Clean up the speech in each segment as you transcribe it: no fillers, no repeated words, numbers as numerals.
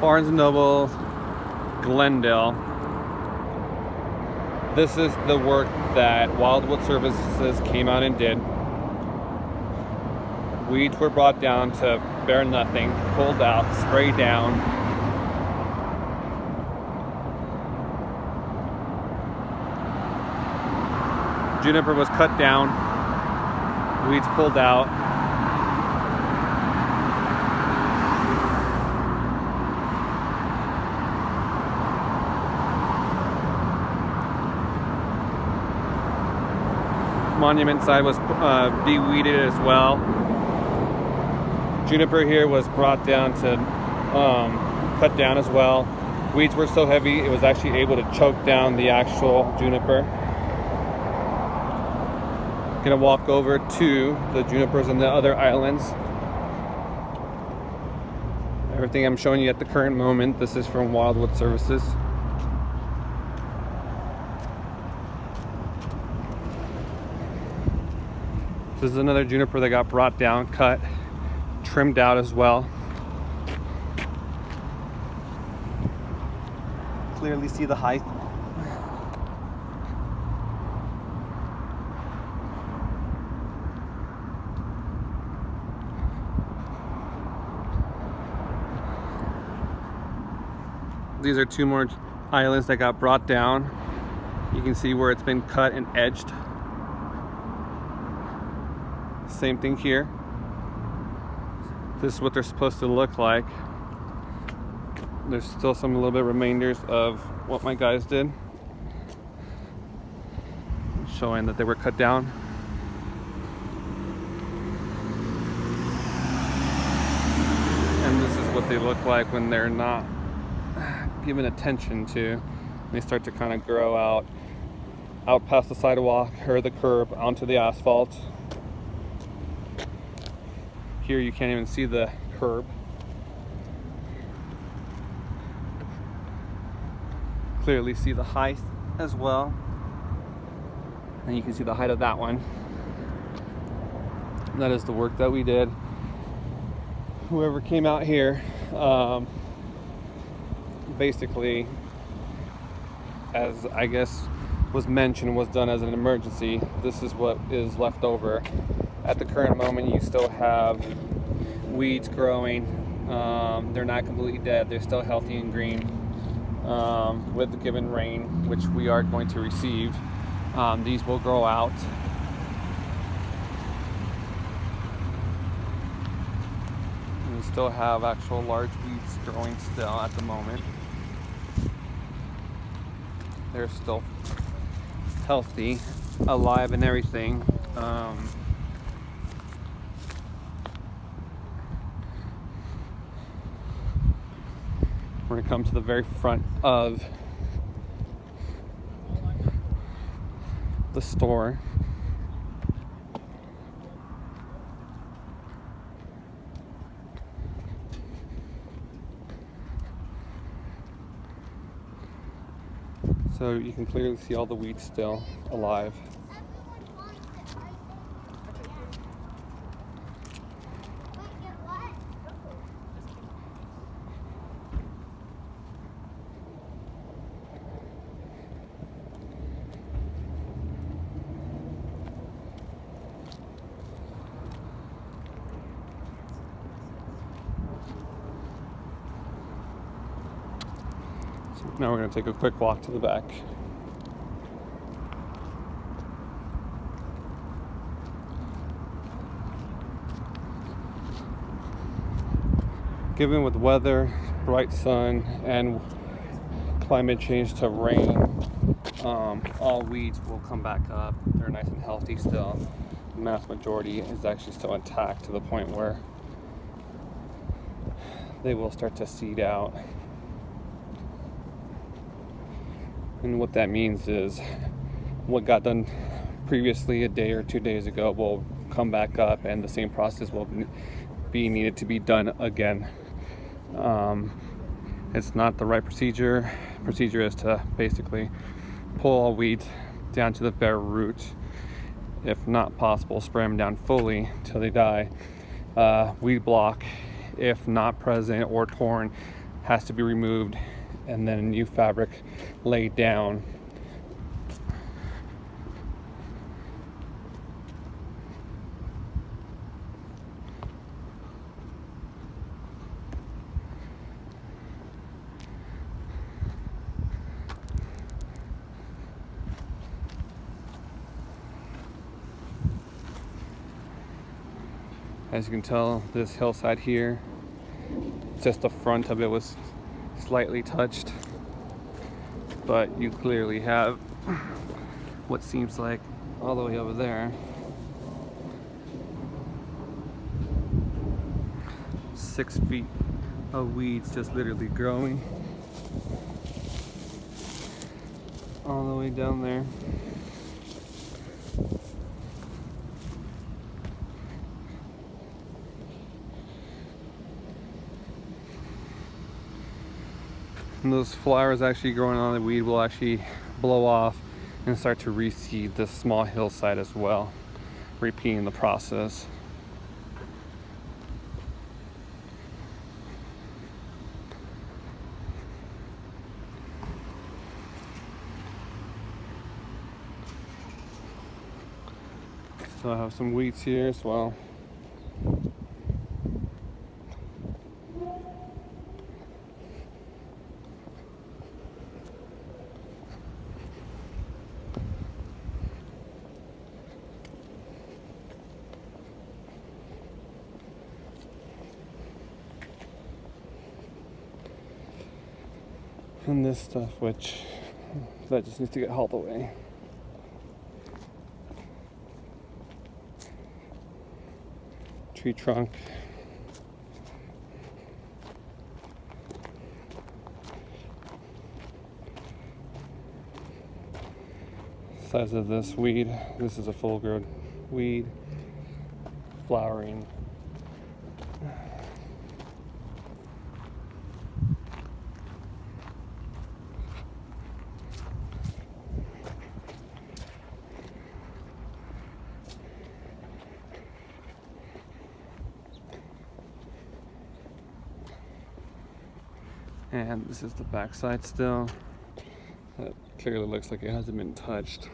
Barnes & Noble, Glendale. This is the work that Wildwood Services came out and did. Weeds were brought down to bare nothing, pulled out, sprayed down. Juniper was cut down, weeds pulled out. Monument side was de-weeded as well. Juniper here was brought down to cut down as well. Weeds were so heavy it was actually able to choke down the actual juniper. Gonna walk over to the junipers and the other islands. Everything I'm showing you at the current moment, this is from Wildwood Services. This is another juniper that got brought down, cut, trimmed out as well. Clearly see the height. These are two more islands that got brought down. You can see where it's been cut and edged. Same thing here. This is what they're supposed to look like. There's still some little bit remainders of what my guys did, showing that they were cut down. And this is what they look like when they're not given attention to. They start to kind of grow out past the sidewalk or the curb onto the asphalt. Here you can't even see the curb. Clearly see the height as well. And you can see the height of that one. That is the work that we did. Whoever came out here, basically, as I guess was mentioned, was done as an emergency. This is what is left over. At the current moment, you still have weeds growing. They're not completely dead. They're still healthy and green. With the given rain, which we are going to receive, these will grow out. And we still have actual large weeds growing still at the moment. They're still healthy, alive, and everything. We're going to come to the very front of the store. So you can clearly see all the weeds still alive. Now we're going to take a quick walk to the back. Given with weather, bright sun, and climate change to rain, all weeds will come back up. They're nice and healthy still. The mass majority is actually still intact to the point where they will start to seed out. And what that means is what got done previously a day or 2 days ago will come back up, and the same process will be needed to be done again. It's not the right procedure. Procedure is to basically pull all weeds down to the bare root. If not possible, spray them down fully till they die. Weed block, if not present or torn, has to be removed and then a new fabric laid down. As you can tell, this hillside here, just the front of it was slightly touched, but you clearly have what seems like all the way over there 6 feet of weeds just literally growing all the way down there. And those flowers actually growing on the weed will actually blow off and start to reseed this small hillside as well, repeating the process. So I have some weeds here as well. And this stuff, which that just needs to get hauled away. Tree trunk. Size of this weed. This is a full-grown weed, flowering. And this is the backside still. That clearly looks like it hasn't been touched.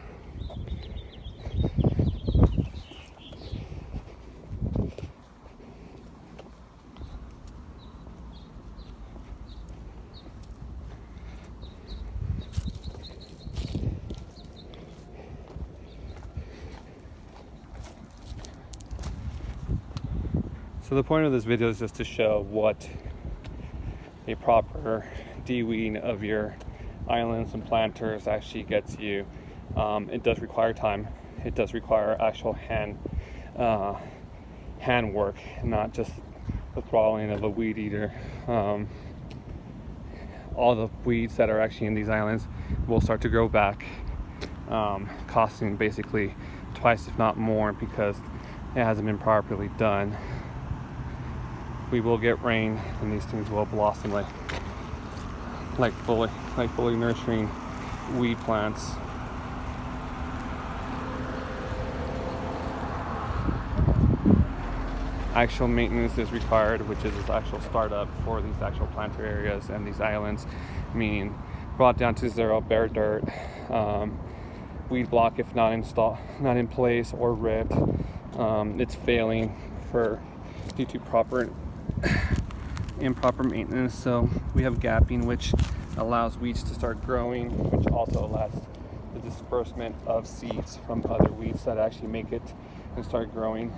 So the point of this video is just to show what a proper de-weeding of your islands and planters actually gets you. It does require time. It does require actual hand work, not just the throttling of a weed eater. All the weeds that are actually in these islands will start to grow back, costing basically twice if not more because it hasn't been properly done. We will get rain and these things will blossom like fully nurturing weed plants. Actual maintenance is required, which is this actual startup for these actual planter areas and these islands, meaning brought down to zero, bare dirt, weed block if not in place or ripped. It's failing due to improper maintenance. So we have gapping, which allows weeds to start growing, which also allows the disbursement of seeds from other weeds that actually make it and start growing.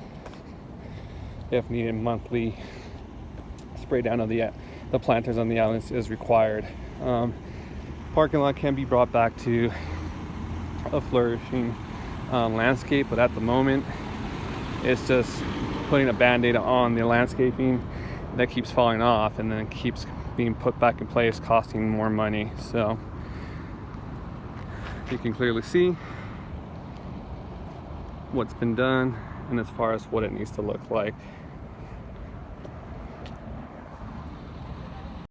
If needed, monthly spray down of the planters on the islands is required. Parking lot can be brought back to a flourishing landscape, but at the moment it's just putting a band-aid on the landscaping that keeps falling off and then keeps being put back in place, costing more money. So you can clearly see what's been done and as far as what it needs to look like.